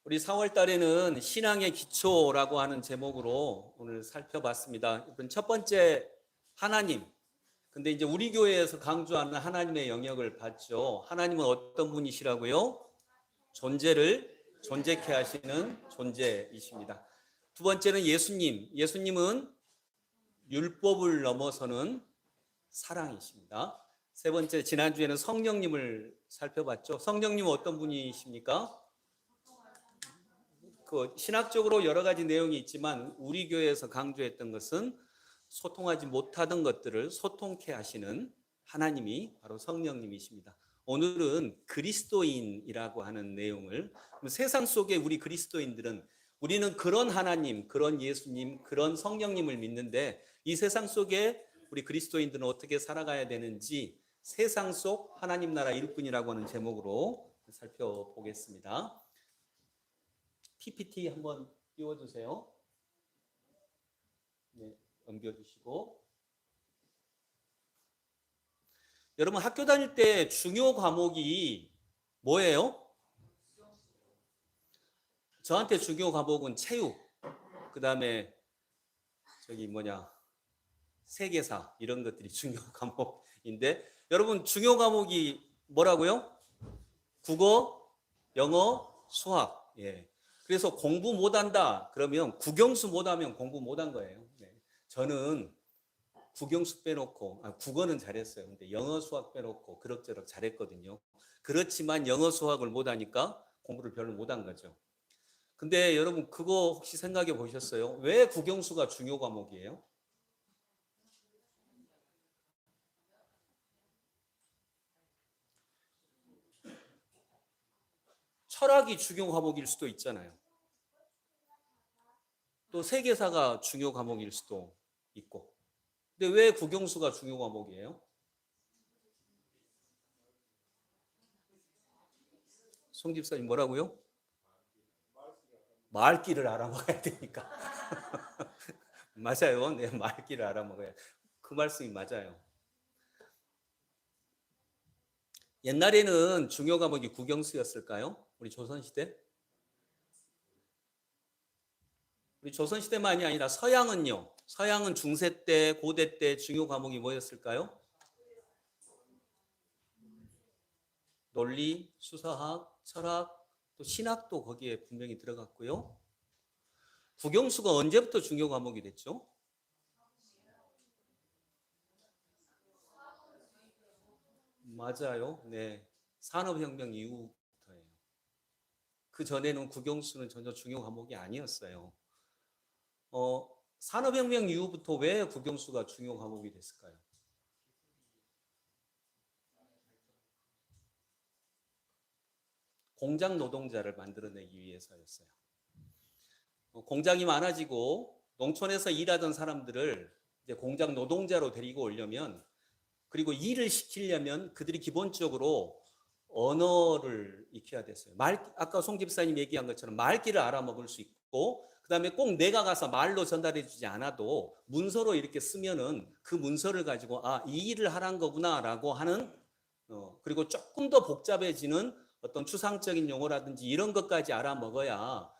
우리 4월 달에는 신앙의 기초라고 하는 제목으로 오늘 살펴봤습니다. 이번 첫 번째 하나님. 근데 이제 우리 교회에서 강조하는 하나님의 영역을 봤죠. 하나님은 어떤 분이시라고요? 존재를 존재케 하시는 존재이십니다. 두 번째는 예수님. 예수님은 율법을 넘어서는 사랑이십니다. 세 번째, 지난주에는 성령님을 살펴봤죠. 성령님은 어떤 분이십니까? 신학적으로 여러 가지 내용이 있지만 우리 교회에서 강조했던 것은 소통하지 못하던 것들을 소통케 하시는 하나님이 바로 성령님이십니다. 오늘은 그리스도인이라고 하는 내용을, 세상 속에 우리 그리스도인들은 우리는 그런 하나님, 그런 예수님, 그런 성령님을 믿는데 이 세상 속에 우리 그리스도인들은 어떻게 살아가야 되는지 세상 속 하나님 나라 일꾼이라고 하는 제목으로 살펴보겠습니다. PPT 한번 띄워주세요. 네, 넘겨주시고. 여러분 학교 다닐 때 중요 과목이 뭐예요? 저한테 중요 과목은 체육, 그 다음에 세계사 이런 것들이 중요 과목인데 여러분 중요 과목이 뭐라고요? 국어, 영어, 수학. 예. 그래서 공부 못한다 그러면 국영수 못하면 공부 못한 거예요. 네. 저는 국영수 빼놓고 국어는 잘했어요. 근데 영어 수학 빼놓고 그럭저럭 잘했거든요. 그렇지만 영어 수학을 못하니까 공부를 별로 못한 거죠. 근데 여러분 그거 혹시 생각해 보셨어요? 왜 국영수가 중요 과목이에요? 철학이 중요 과목일 수도 있잖아요. 또 세계사가 중요 과목일 수도 있고. 근데 왜 국영수가 중요 과목이에요? 송 집사님 뭐라고요? 말귀를 알아먹어야 되니까. 맞아요. 네, 말귀를 알아먹어야. 그 말씀이 맞아요. 옛날에는 중요 과목이 국영수였을까요? 우리 조선시대? 우리 조선시대만이 아니라 서양은요. 서양은 중세 때, 고대 때 중요 과목이 뭐였을까요? 논리, 수사학, 철학, 또 신학도 거기에 분명히 들어갔고요. 국영수가 언제부터 중요 과목이 됐죠? 맞아요. 네. 산업혁명 이후부터예요. 그 전에는 국영수는 전혀 중요 과목이 아니었어요. 산업혁명 이후부터 왜 국영수가 중요 과목이 됐을까요? 공장 노동자를 만들어내기 위해서였어요. 공장이 많아지고 농촌에서 일하던 사람들을 이제 공장 노동자로 데리고 오려면 그리고 일을 시키려면 그들이 기본적으로 언어를 익혀야 됐어요. 아까 송 집사님 얘기한 것처럼 말귀를 알아먹을 수 있고 그다음에 꼭 내가 가서 말로 전달해 주지 않아도 문서로 이렇게 쓰면은 그 문서를 가지고 이 일을 하란 거구나라고 하는 그리고 조금 더 복잡해지는 어떤 추상적인 용어라든지 이런 것까지 알아먹어야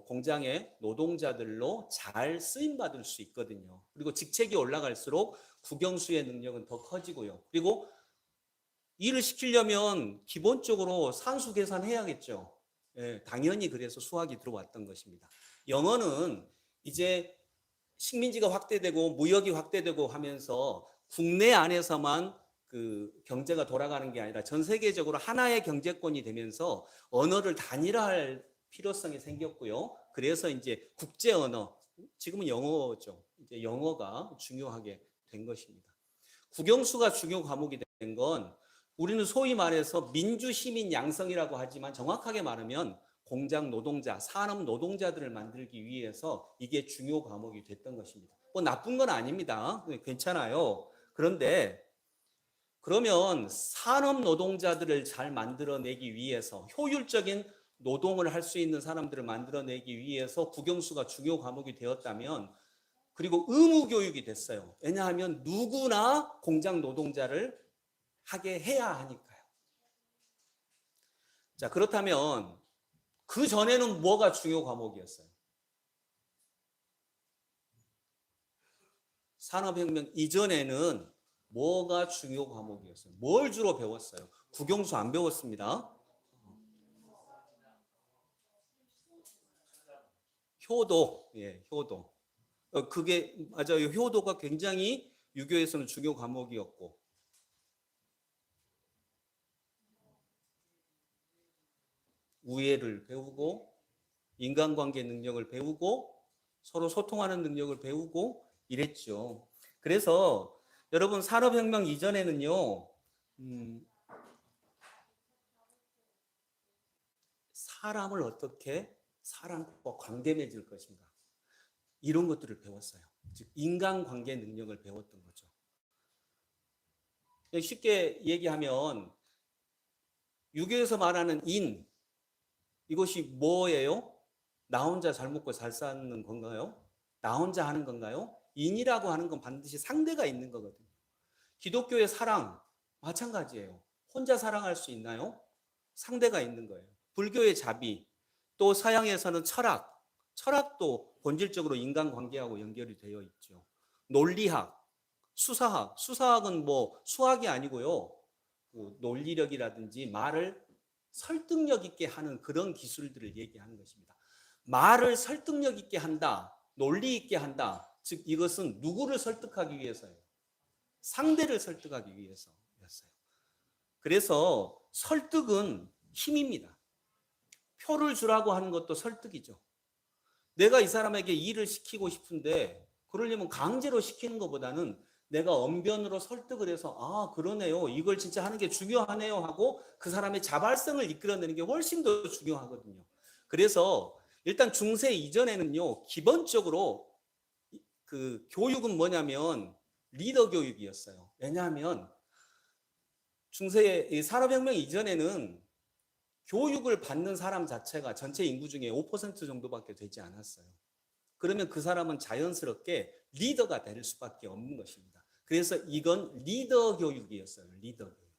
공장의 노동자들로 잘 쓰임받을 수 있거든요. 그리고 직책이 올라갈수록 국영수의 능력은 더 커지고요. 그리고 일을 시키려면 기본적으로 산수 계산해야겠죠. 예, 당연히 그래서 수학이 들어왔던 것입니다. 영어는 이제 식민지가 확대되고 무역이 확대되고 하면서 국내 안에서만 그 경제가 돌아가는 게 아니라 전 세계적으로 하나의 경제권이 되면서 언어를 단일화할 필요성이 생겼고요. 그래서 이제 국제 언어, 지금은 영어죠. 이제 영어가 중요하게 된 것입니다. 국영수가 중요 과목이 된 건 우리는 소위 말해서 민주시민 양성이라고 하지만 정확하게 말하면 공장 노동자, 산업 노동자들을 만들기 위해서 이게 중요 과목이 됐던 것입니다. 뭐 나쁜 건 아닙니다. 괜찮아요. 그런데 그러면 산업 노동자들을 잘 만들어내기 위해서 효율적인 노동을 할 수 있는 사람들을 만들어내기 위해서 국영수가 중요 과목이 되었다면 그리고 의무 교육이 됐어요. 왜냐하면 누구나 공장 노동자를 하게 해야 하니까요. 자, 그렇다면 그 전에는 뭐가 중요 과목이었어요? 산업혁명 이전에는 뭐가 중요 과목이었어요? 뭘 주로 배웠어요? 국영수 안 배웠습니다. 효도, 예, 효도. 그게 맞아요. 효도가 굉장히 유교에서는 중요 과목이었고, 우애를 배우고, 인간관계 능력을 배우고, 서로 소통하는 능력을 배우고 이랬죠. 그래서 여러분 산업혁명 이전에는요, 음, 사람을 어떻게 사람과 관계 맺을 것인가 이런 것들을 배웠어요. 즉 인간관계 능력을 배웠던 거죠. 쉽게 얘기하면 유교에서 말하는 인 이것이 뭐예요? 나 혼자 잘 먹고 잘 사는 건가요? 나 혼자 하는 건가요? 인이라고 하는 건 반드시 상대가 있는 거거든요. 기독교의 사랑 마찬가지예요. 혼자 사랑할 수 있나요? 상대가 있는 거예요. 불교의 자비, 또 서양에서는 철학, 철학도 본질적으로 인간관계하고 연결이 되어 있죠. 논리학, 수사학, 수사학은 뭐 수학이 아니고요. 그 논리력이라든지 말을 설득력 있게 하는 그런 기술들을 얘기하는 것입니다. 말을 설득력 있게 한다, 논리 있게 한다. 즉 이것은 누구를 설득하기 위해서예요? 상대를 설득하기 위해서였어요. 그래서 설득은 힘입니다. 표를 주라고 하는 것도 설득이죠. 내가 이 사람에게 일을 시키고 싶은데 그러려면 강제로 시키는 것보다는 내가 언변으로 설득을 해서 아 그러네요. 이걸 진짜 하는 게 중요하네요 하고 그 사람의 자발성을 이끌어내는 게 훨씬 더 중요하거든요. 그래서 일단 중세 이전에는요. 기본적으로 그 교육은 뭐냐면 리더 교육이었어요. 왜냐하면 중세 산업혁명 이전에는 교육을 받는 사람 자체가 전체 인구 중에 5% 정도밖에 되지 않았어요. 그러면 그 사람은 자연스럽게 리더가 될 수밖에 없는 것입니다. 그래서 이건 리더 교육이었어요. 리더 교육.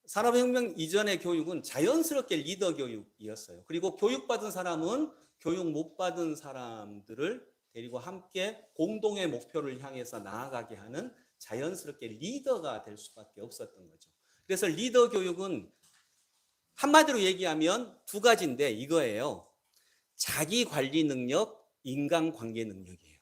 산업혁명 이전의 교육은 자연스럽게 리더 교육이었어요. 그리고 교육받은 사람은 교육 못 받은 사람들을 데리고 함께 공동의 목표를 향해서 나아가게 하는 자연스럽게 리더가 될 수밖에 없었던 거죠. 그래서 리더 교육은 한마디로 얘기하면 두 가지인데 이거예요. 자기 관리 능력, 인간관계 능력이에요.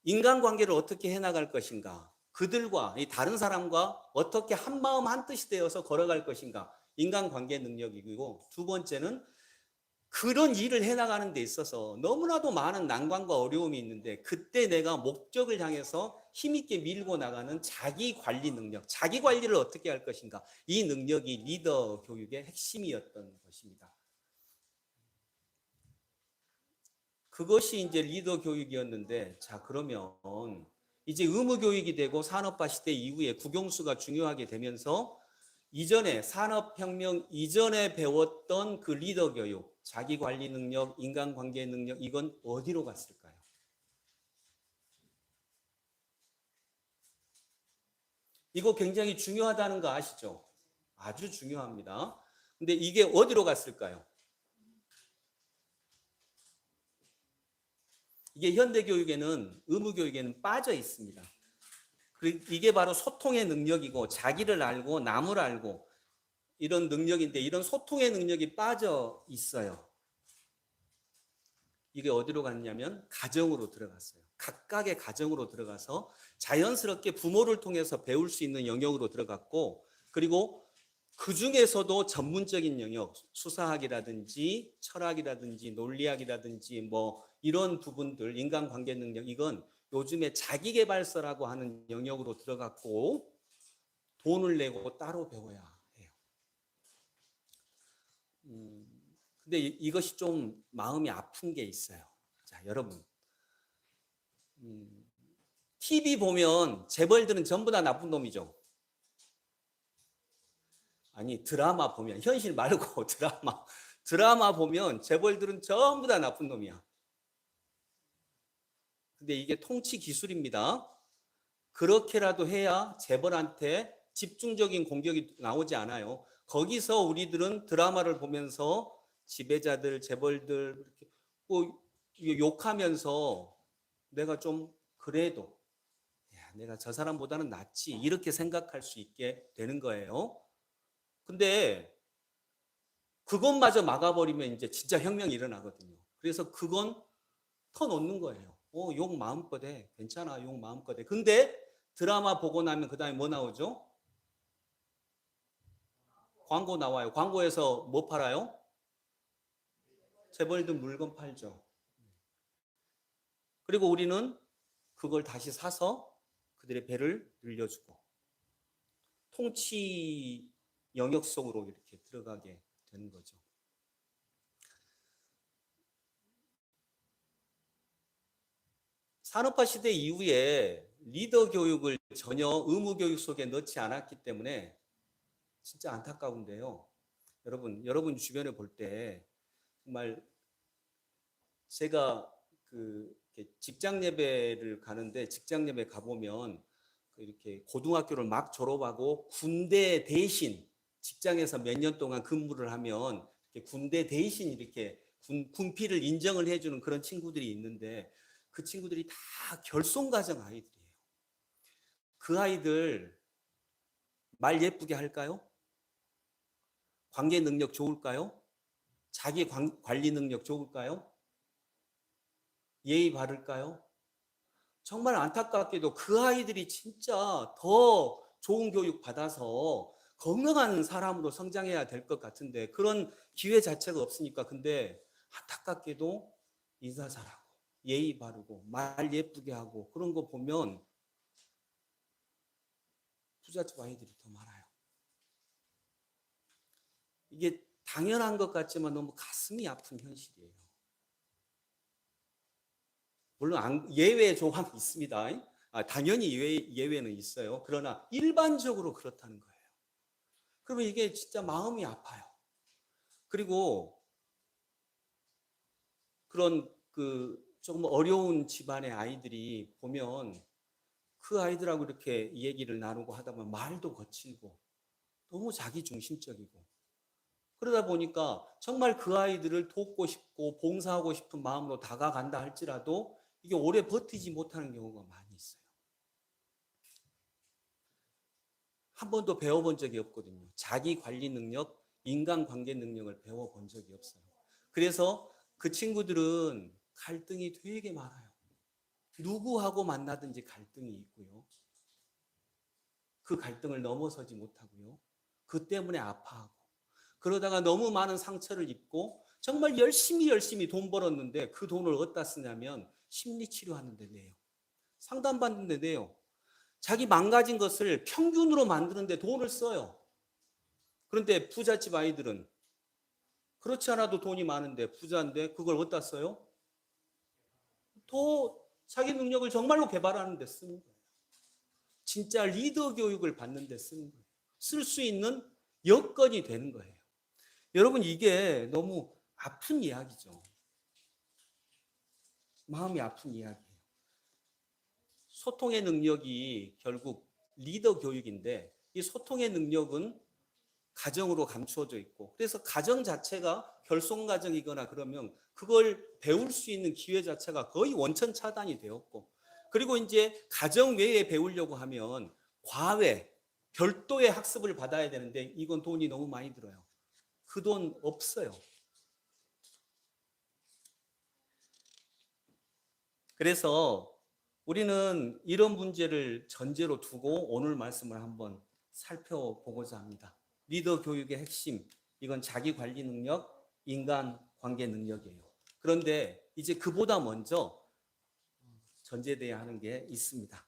인간관계를 어떻게 해나갈 것인가? 그들과 이 다른 사람과 어떻게 한마음 한뜻이 되어서 걸어갈 것인가? 인간관계 능력이고 두 번째는 그런 일을 해나가는 데 있어서 너무나도 많은 난관과 어려움이 있는데 그때 내가 목적을 향해서 힘있게 밀고 나가는 자기 관리 능력, 자기 관리를 어떻게 할 것인가? 이 능력이 리더 교육의 핵심이었던 것입니다. 그것이 이제 리더 교육이었는데 자 그러면 이제 의무 교육이 되고 산업화 시대 이후에 국영수가 중요하게 되면서 이전에 산업혁명 이전에 배웠던 그 리더 교육, 자기 관리 능력, 인간관계 능력 이건 어디로 갔을까요? 이거 굉장히 중요하다는 거 아시죠? 아주 중요합니다. 근데 이게 어디로 갔을까요? 이게 현대교육에는 의무교육에는 빠져 있습니다. 이게 바로 소통의 능력이고 자기를 알고 남을 알고 이런 능력인데 이런 소통의 능력이 빠져 있어요. 이게 어디로 갔냐면 가정으로 들어갔어요. 각각의 가정으로 들어가서 자연스럽게 부모를 통해서 배울 수 있는 영역으로 들어갔고 그리고 그 중에서도 전문적인 영역, 수사학이라든지 철학이라든지 논리학이라든지 뭐 이런 부분들, 인간관계 능력 이건 요즘에 자기계발서라고 하는 영역으로 들어갔고 돈을 내고 따로 배워야 해요. 근데 이것이 좀 마음이 아픈 게 있어요. 자, 여러분. TV 보면 재벌들은 전부 다 나쁜 놈이죠. 아니, 드라마 보면, 현실 말고 드라마 보면 재벌들은 전부 다 나쁜 놈이야. 근데 이게 통치 기술입니다. 그렇게라도 해야 재벌한테 집중적인 공격이 나오지 않아요. 거기서 우리들은 드라마를 보면서 지배자들, 재벌들 이렇게 뭐 욕하면서 내가 좀 그래도 야, 내가 저 사람보다는 낫지 이렇게 생각할 수 있게 되는 거예요. 근데 그것마저 막아버리면 이제 진짜 혁명이 일어나거든요. 그래서 그건 터놓는 거예요. 욕 마음껏 해. 괜찮아. 욕 마음껏 해. 근데 드라마 보고 나면 그 다음에 뭐 나오죠? 광고 나와요. 광고에서 뭐 팔아요? 재벌들 물건 팔죠. 그리고 우리는 그걸 다시 사서 그들의 배를 늘려주고 통치 영역 속으로 이렇게 들어가게 되는 거죠. 산업화 시대 이후에 리더 교육을 전혀 의무 교육 속에 넣지 않았기 때문에 진짜 안타까운데요. 여러분 주변에 볼 때 정말 제가 직장 예배를 가는데 직장 예배 가보면 이렇게 고등학교를 막 졸업하고 군대 대신 직장에서 몇 년 동안 근무를 하면 군대 대신 이렇게 군필을 인정을 해주는 그런 친구들이 있는데 그 친구들이 다 결손가정 아이들이에요. 그 아이들 말 예쁘게 할까요? 관계 능력 좋을까요? 자기 관리 능력 좋을까요? 예의 바를까요? 정말 안타깝게도 그 아이들이 진짜 더 좋은 교육 받아서 건강한 사람으로 성장해야 될 것 같은데 그런 기회 자체가 없으니까 근데 안타깝게도 인사 잘하고 예의 바르고 말 예쁘게 하고 그런 거 보면 부잣집 아이들이 더 많아요. 이게 당연한 것 같지만 너무 가슴이 아픈 현실이에요. 물론 예외 조항이 있습니다. 당연히 예외는 있어요. 그러나 일반적으로 그렇다는 거예요. 그러면 이게 진짜 마음이 아파요. 그리고 그런 조금 어려운 집안의 아이들이 보면 그 아이들하고 이렇게 얘기를 나누고 하다 보면 말도 거칠고 너무 자기중심적이고 그러다 보니까 정말 그 아이들을 돕고 싶고 봉사하고 싶은 마음으로 다가간다 할지라도 이게 오래 버티지 못하는 경우가 많이 있어요. 한 번도 배워본 적이 없거든요. 자기 관리 능력, 인간관계 능력을 배워본 적이 없어요. 그래서 그 친구들은 갈등이 되게 많아요. 누구하고 만나든지 갈등이 있고요. 그 갈등을 넘어서지 못하고요. 그 때문에 아파하고 그러다가 너무 많은 상처를 입고 정말 열심히 돈 벌었는데 그 돈을 어디다 쓰냐면 심리치료하는 데 내요. 상담받는 데 내요. 자기 망가진 것을 평균으로 만드는 데 돈을 써요. 그런데 부잣집 아이들은 그렇지 않아도 돈이 많은데 부자인데 그걸 어디다 써요? 더 자기 능력을 정말로 개발하는 데 쓰는 거예요. 진짜 리더 교육을 받는 데 쓰는 거예요. 쓸 수 있는 여건이 되는 거예요. 여러분 이게 너무 아픈 이야기죠. 마음이 아픈 이야기예요. 소통의 능력이 결국 리더 교육인데 이 소통의 능력은 가정으로 감추어져 있고 그래서 가정 자체가 결손가정이거나 그러면 그걸 배울 수 있는 기회 자체가 거의 원천 차단이 되었고 그리고 이제 가정 외에 배우려고 하면 과외, 별도의 학습을 받아야 되는데 이건 돈이 너무 많이 들어요. 그 돈 없어요. 그래서 우리는 이런 문제를 전제로 두고 오늘 말씀을 한번 살펴보고자 합니다. 리더 교육의 핵심, 이건 자기 관리 능력, 인간 관계 능력이에요. 그런데 이제 그보다 먼저 전제돼야 하는 게 있습니다.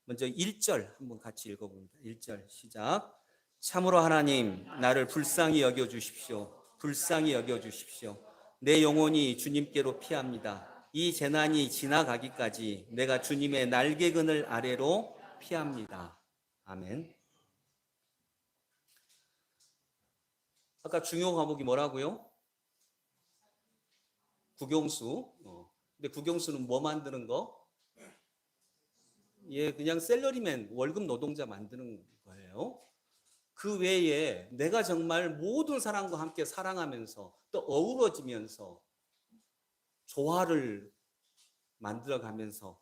먼저 1절 한번 같이 읽어봅니다. 1절 시작. 참으로 하나님 나를 불쌍히 여겨주십시오. 불쌍히 여겨주십시오. 내 영혼이 주님께로 피합니다. 이 재난이 지나가기까지 내가 주님의 날개그늘 아래로 피합니다. 아멘. 아까 중요 과목이 뭐라고요? 국영수. 근데 국영수는 뭐 만드는 거? 예, 그냥 셀러리맨, 월급 노동자 만드는 거예요. 그 외에 내가 정말 모든 사람과 함께 사랑하면서 또 어우러지면서 조화를 만들어가면서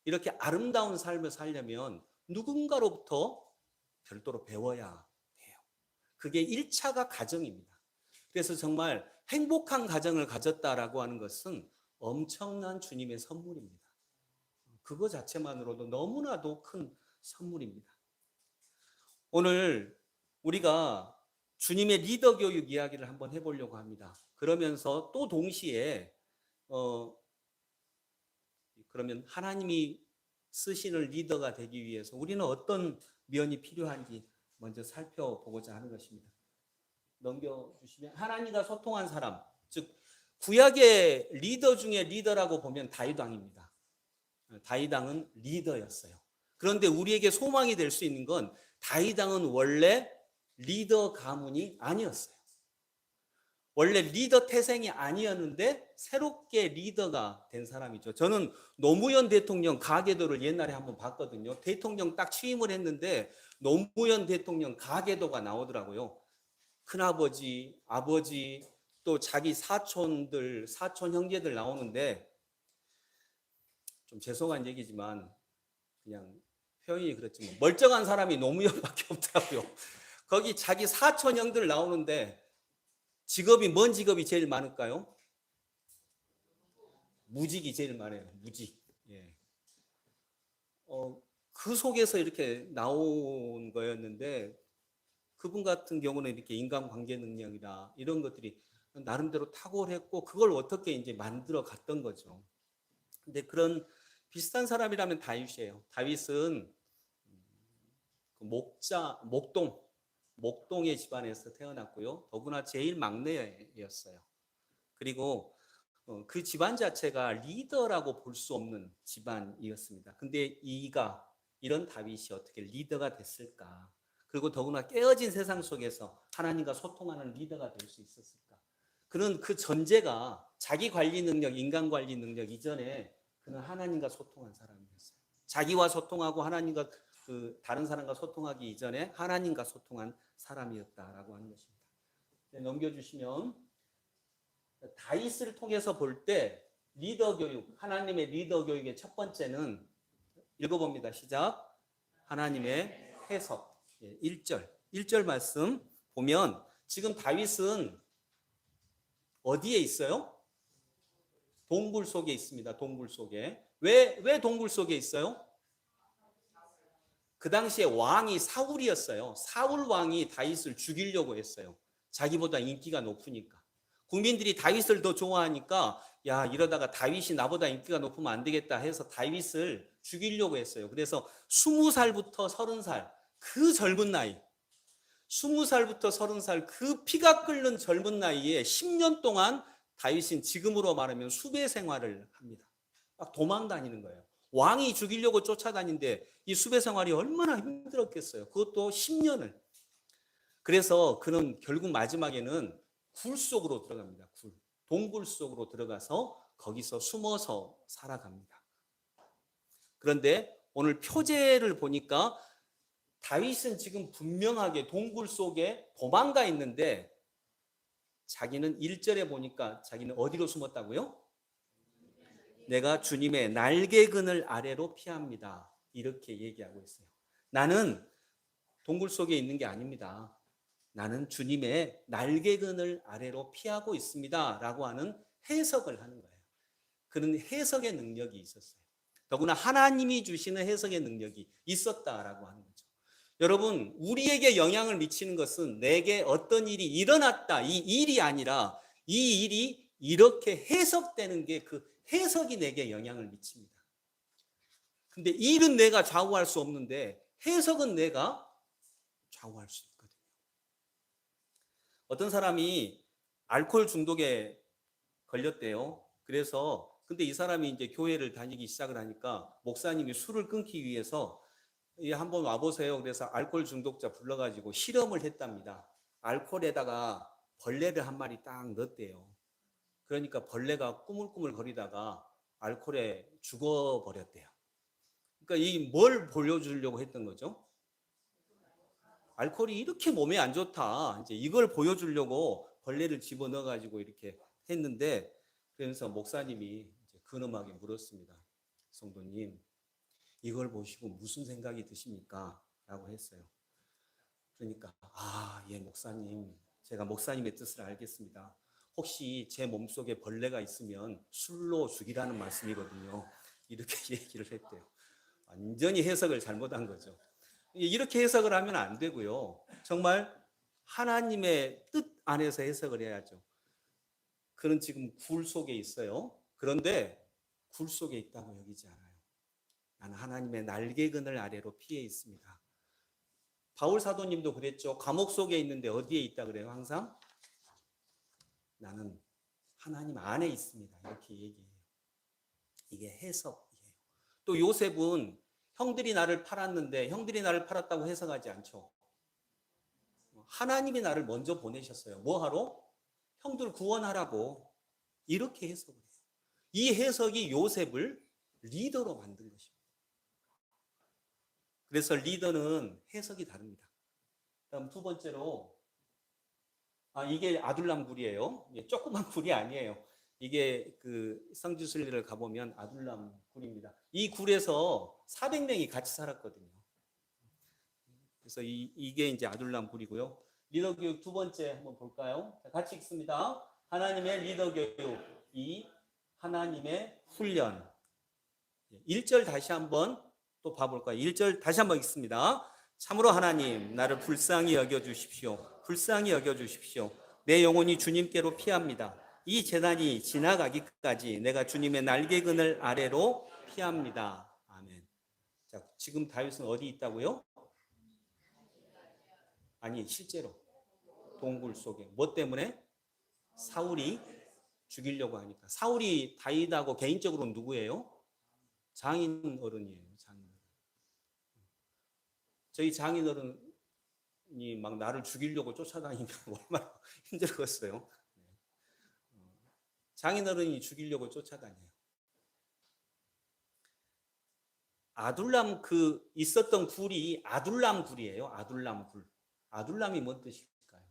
이렇게 아름다운 삶을 살려면 누군가로부터 별도로 배워야 해요. 그게 1차가 가정입니다. 그래서 정말 행복한 가정을 가졌다라고 하는 것은 엄청난 주님의 선물입니다. 그거 자체만으로도 너무나도 큰 선물입니다. 오늘 우리가 주님의 리더 교육 이야기를 한번 해보려고 합니다. 그러면서 또 동시에 그러면 하나님이 쓰시는 리더가 되기 위해서 우리는 어떤 면이 필요한지 먼저 살펴보고자 하는 것입니다. 넘겨주시면 하나님과 소통한 사람, 즉 구약의 리더 중에 리더라고 보면 다윗 왕입니다. 다윗 왕은 리더였어요. 그런데 우리에게 소망이 될 수 있는 건 다윗 왕은 원래 리더 가문이 아니었어요. 원래 리더 태생이 아니었는데 새롭게 리더가 된 사람이죠. 저는 노무현 대통령 가계도를 옛날에 한번 봤거든요. 대통령 딱 취임을 했는데 노무현 대통령 가계도가 나오더라고요. 큰아버지, 아버지, 또 자기 사촌들, 사촌 형제들 나오는데 좀 죄송한 얘기지만 그냥 표현이 그렇지만 멀쩡한 사람이 노무현밖에 없더라고요. 거기 자기 사촌 형들 나오는데 직업이 뭔 직업이 제일 많을까요? 무직이 제일 많아요. 무직. 예. 그 속에서 이렇게 나온 거였는데 그분 같은 경우는 이렇게 인간관계 능력이나 이런 것들이 나름대로 탁월했고 그걸 어떻게 이제 만들어 갔던 거죠. 근데 그런 비슷한 사람이라면 다윗이에요. 다윗은 목동의 집안에서 태어났고요. 더구나 제일 막내였어요. 그리고 그 집안 자체가 리더라고 볼 수 없는 집안이었습니다. 근데 이런 다윗이 어떻게 리더가 됐을까? 그리고 더구나 깨어진 세상 속에서 하나님과 소통하는 리더가 될 수 있었을까? 그는 그 전제가 자기 관리 능력, 인간 관리 능력 이전에 그는 하나님과 소통한 사람이었어요. 자기와 소통하고 하나님과 다른 사람과 소통하기 이전에 하나님과 소통한 사람이었다라고 하는 것입니다. 네, 넘겨주시면 다윗을 통해서 볼 때 리더 교육, 하나님의 리더 교육의 첫 번째는 읽어봅니다. 시작. 하나님의 해석. 1절 말씀 보면 지금 다윗은 어디에 있어요? 동굴 속에 있습니다. 동굴 속에. 왜 동굴 속에 있어요? 그 당시에 왕이 사울이었어요. 사울 왕이 다윗을 죽이려고 했어요. 자기보다 인기가 높으니까. 국민들이 다윗을 더 좋아하니까 야, 이러다가 다윗이 나보다 인기가 높으면 안 되겠다 해서 다윗을 죽이려고 했어요. 그래서 20살부터 30살 그 젊은 나이 20살부터 30살 그 피가 끓는 젊은 나이에 10년 동안 다윗은 지금으로 말하면 수배 생활을 합니다. 막 도망 다니는 거예요. 왕이 죽이려고 쫓아다니는데 이 수배 생활이 얼마나 힘들었겠어요. 그것도 10년을. 그래서 그는 결국 마지막에는 굴 속으로 들어갑니다. 동굴 속으로 들어가서 거기서 숨어서 살아갑니다. 그런데 오늘 표제를 보니까 다윗은 지금 분명하게 동굴 속에 도망가 있는데 자기는 1절에 보니까 자기는 어디로 숨었다고요? 내가 주님의 날개그늘 아래로 피합니다. 이렇게 얘기하고 있어요. 나는 동굴 속에 있는 게 아닙니다. 나는 주님의 날개그늘 아래로 피하고 있습니다. 라고 하는 해석을 하는 거예요. 그는 해석의 능력이 있었어요. 더구나 하나님이 주시는 해석의 능력이 있었다라고 하는 거죠. 여러분, 우리에게 영향을 미치는 것은 내게 어떤 일이 일어났다 이 일이 아니라 이 일이 이렇게 해석되는 게 그 해석이 내게 영향을 미칩니다. 근데 일은 내가 좌우할 수 없는데 해석은 내가 좌우할 수 있거든요. 어떤 사람이 알코올 중독에 걸렸대요. 그래서 근데 이 사람이 이제 교회를 다니기 시작을 하니까 목사님이 술을 끊기 위해서 한번 와보세요. 그래서 알코올 중독자 불러가지고 실험을 했답니다. 알코올에다가 벌레를 한 마리 딱 넣었대요. 그러니까 벌레가 꾸물꾸물 거리다가 알코올에 죽어버렸대요. 그러니까 이 뭘 보여주려고 했던 거죠? 알코올이 이렇게 몸에 안 좋다. 이제 이걸 보여주려고 벌레를 집어넣어 가지고 이렇게 했는데, 그래서 목사님이 이제 근엄하게 물었습니다. 성도님, 이걸 보시고 무슨 생각이 드십니까? 라고 했어요. 그러니까 예, 목사님, 제가 목사님의 뜻을 알겠습니다. 혹시 제 몸속에 벌레가 있으면 술로 죽이라는 말씀이거든요. 이렇게 얘기를 했대요. 완전히 해석을 잘못한 거죠. 이렇게 해석을 하면 안 되고요. 정말 하나님의 뜻 안에서 해석을 해야죠. 그는 지금 굴 속에 있어요. 그런데 굴 속에 있다고 여기지 않아요. 나는 하나님의 날개그늘 아래로 피해 있습니다. 바울 사도님도 그랬죠. 감옥 속에 있는데 어디에 있다 그래요? 항상 나는 하나님 안에 있습니다. 이렇게 얘기해요. 이게 해석이에요. 또 요셉은 형들이 나를 팔았는데 형들이 나를 팔았다고 해석하지 않죠. 하나님이 나를 먼저 보내셨어요. 뭐 하러? 형들 구원하라고. 이렇게 해석을 해요. 이 해석이 요셉을 리더로 만든 것입니다. 그래서 리더는 해석이 다릅니다. 다음 두 번째로, 이게 아둘람 굴이에요. 조그만 굴이 아니에요. 이게 그 성지순례를 가보면 아둘람 굴입니다. 이 굴에서 400명이 같이 살았거든요. 그래서 이게 이제 아둘람 굴이고요. 리더 교육 두 번째 한번 볼까요? 같이 읽습니다. 하나님의 리더 교육 2, 하나님의 훈련. 1절 다시 한번 또 봐볼까요? 1절 다시 한번 읽습니다. 참으로 하나님, 나를 불쌍히 여겨주십시오. 불쌍히 여겨주십시오. 내 영혼이 주님께로 피합니다. 이 재난이 지나가기까지 내가 주님의 날개그늘 아래로 피합니다. 아멘. 자, 지금 다윗은 어디 있다고요? 아니, 실제로 동굴 속에. 뭐 때문에? 사울이 죽이려고 하니까. 사울이 다윗하고 개인적으로 누구예요? 장인 어른이에요. 장인 어른. 저희 장인 어른이 막 나를 죽이려고 쫓아다니면 얼마나 힘들겠어요. 장인 어른이 죽이려고 쫓아다녀요. 아둘람 있었던 굴이 아둘람 굴이에요. 아둘람 굴. 아둘람이 뭔 뜻일까요?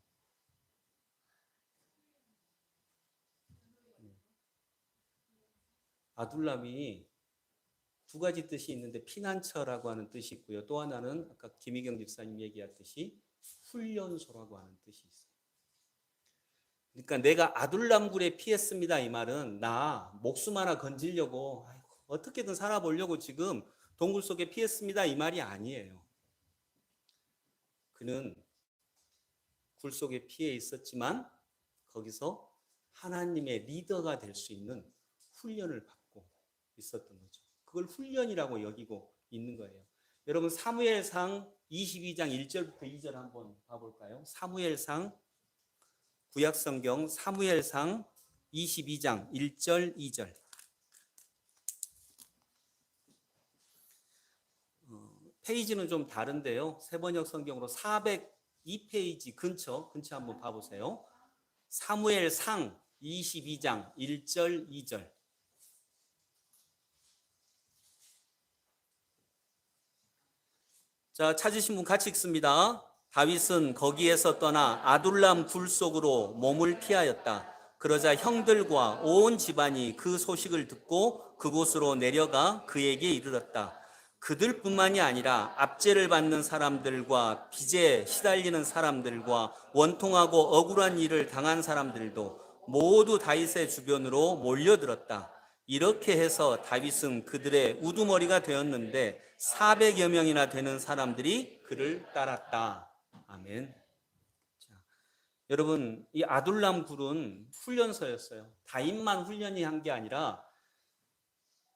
아둘람이 두 가지 뜻이 있는데 피난처라고 하는 뜻이 있고요. 또 하나는 아까 김희경 집사님 얘기했듯이 훈련소라고 하는 뜻이 있어요. 그러니까 내가 아둘람굴에 피했습니다. 이 말은 나 목숨 하나 건지려고 어떻게든 살아보려고 지금 동굴 속에 피했습니다. 이 말이 아니에요. 그는 굴 속에 피해 있었지만 거기서 하나님의 리더가 될 수 있는 훈련을 받고 있었던 거죠. 그걸 훈련이라고 여기고 있는 거예요. 여러분 사무엘상 22장 1절부터 2절 한번 봐볼까요? 사무엘상 구약성경 사무엘상 22장 1절 2절. 페이지는 좀 다른데요. 세번역 성경으로 402페이지 근처 한번 봐보세요. 사무엘상 22장 1절 2절. 자, 찾으신 분 같이 읽습니다. 다윗은 거기에서 떠나 아둘람 굴 속으로 몸을 피하였다. 그러자 형들과 온 집안이 그 소식을 듣고 그곳으로 내려가 그에게 이르렀다. 그들뿐만이 아니라 압제를 받는 사람들과 빚에 시달리는 사람들과 원통하고 억울한 일을 당한 사람들도 모두 다윗의 주변으로 몰려들었다. 이렇게 해서 다윗은 그들의 우두머리가 되었는데 400여 명이나 되는 사람들이 그를 따랐다. 아멘. 자, 여러분 이 아둘람 굴은 훈련소였어요. 다윗만 훈련이 한 게 아니라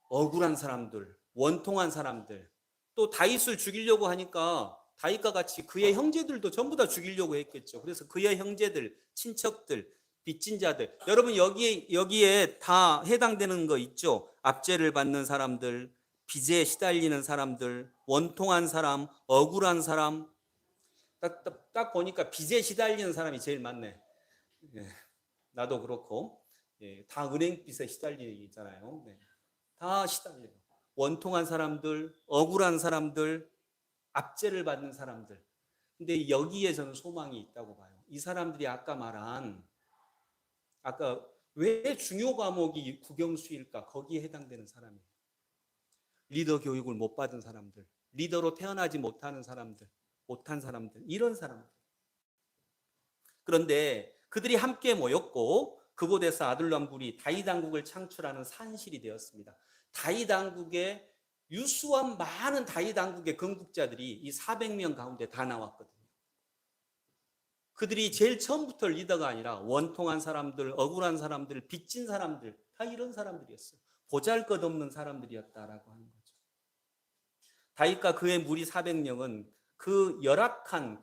억울한 사람들, 원통한 사람들, 또 다윗을 죽이려고 하니까 다윗과 같이 그의 형제들도 전부 다 죽이려고 했겠죠. 그래서 그의 형제들, 친척들, 빚진 자들, 여러분 여기에 다 해당되는 거 있죠. 압제를 받는 사람들, 빚에 시달리는 사람들, 원통한 사람, 억울한 사람. 딱 보니까 빚에 시달리는 사람이 제일 많네. 나도 그렇고 다 은행빚에 시달리잖아요. 다 시달려요. 원통한 사람들, 억울한 사람들, 압제를 받는 사람들. 근데 여기에 저는 소망이 있다고 봐요. 이 사람들이 아까 왜 중요 과목이 국영수일까? 거기에 해당되는 사람이에요. 리더 교육을 못 받은 사람들, 리더로 태어나지 못한 사람들, 이런 사람들. 그런데 그들이 함께 모였고 그곳에서 아둘람굴이 다윗왕국을 창출하는 산실이 되었습니다. 다윗왕국의 유수한 많은 다윗왕국의 건국자들이 이 400명 가운데 다 나왔거든요. 그들이 제일 처음부터 리더가 아니라 원통한 사람들, 억울한 사람들, 빚진 사람들, 다 이런 사람들이었어요. 보잘것없는 사람들이었다라고 하는 거죠. 다윗과 그의 무리 400명은 그 열악한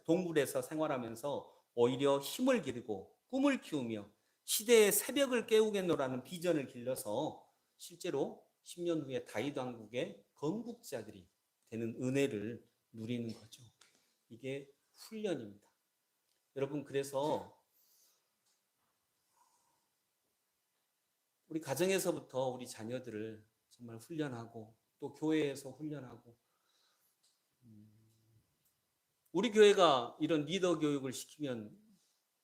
동굴에서 생활하면서 오히려 힘을 기르고 꿈을 키우며 시대의 새벽을 깨우겠노라는 비전을 길러서 실제로 10년 후에 다윗 왕국의 건국자들이 되는 은혜를 누리는 거죠. 이게 훈련입니다. 여러분, 그래서 우리 가정에서부터 우리 자녀들을 정말 훈련하고 또 교회에서 훈련하고, 우리 교회가 이런 리더 교육을 시키면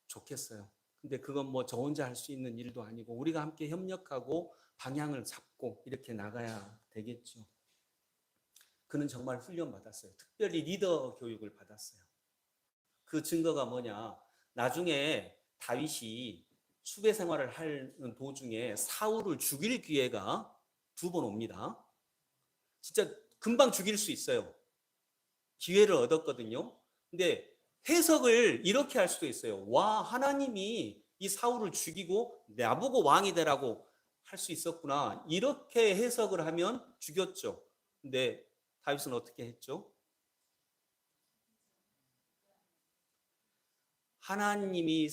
좋겠어요. 근데 그건 뭐 저 혼자 할 수 있는 일도 아니고 우리가 함께 협력하고 방향을 잡고 이렇게 나가야 되겠죠. 그는 정말 훈련 받았어요. 특별히 리더 교육을 받았어요. 그 증거가 뭐냐? 나중에 다윗이 수배 생활을 하는 도중에 사울을 죽일 기회가 2번 옵니다. 진짜 금방 죽일 수 있어요. 기회를 얻었거든요. 근데 해석을 이렇게 할 수도 있어요. 와, 하나님이 이 사울을 죽이고 나보고 왕이 되라고 할 수 있었구나. 이렇게 해석을 하면 죽였죠. 근데 다윗은 어떻게 했죠? 하나님이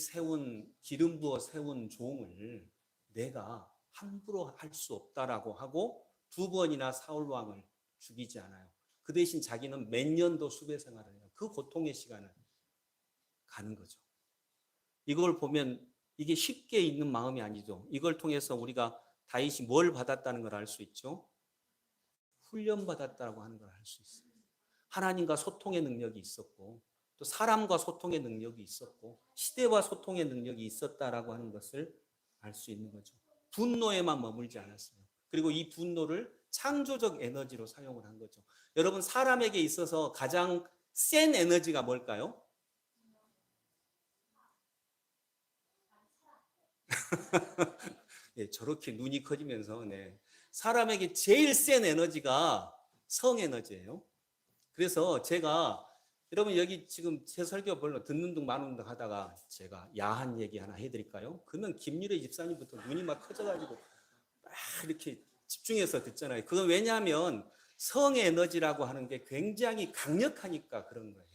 기름 부어 세운 종을 내가 함부로 할 수 없다라고 하고 2번이나 사울 왕을 죽이지 않아요. 그 대신 자기는 몇 년도 수배 생활을 해요. 그 고통의 시간을 가는 거죠. 이걸 보면 이게 쉽게 있는 마음이 아니죠. 이걸 통해서 우리가 다윗이 뭘 받았다는 걸 알 수 있죠. 훈련받았다고 하는 걸 알 수 있어요. 하나님과 소통의 능력이 있었고 또 사람과 소통의 능력이 있었고 시대와 소통의 능력이 있었다라고 하는 것을 알 수 있는 거죠. 분노에만 머물지 않았어요. 그리고 이 분노를 창조적 에너지로 사용을 한 거죠. 여러분, 사람에게 있어서 가장 센 에너지가 뭘까요? 네, 저렇게 눈이 커지면서 사람에게 제일 센 에너지가 성에너지예요. 그래서 제가 여러분 여기 지금 제 설교 별로 듣는 둥 마는 둥 하다가 제가 야한 얘기 하나 해드릴까요? 그러면 김유래 집사님부터 눈이 막 커져가지고 막 이렇게 집중해서 듣잖아요. 그건 왜냐하면 성의 에너지라고 하는 게 굉장히 강력하니까 그런 거예요.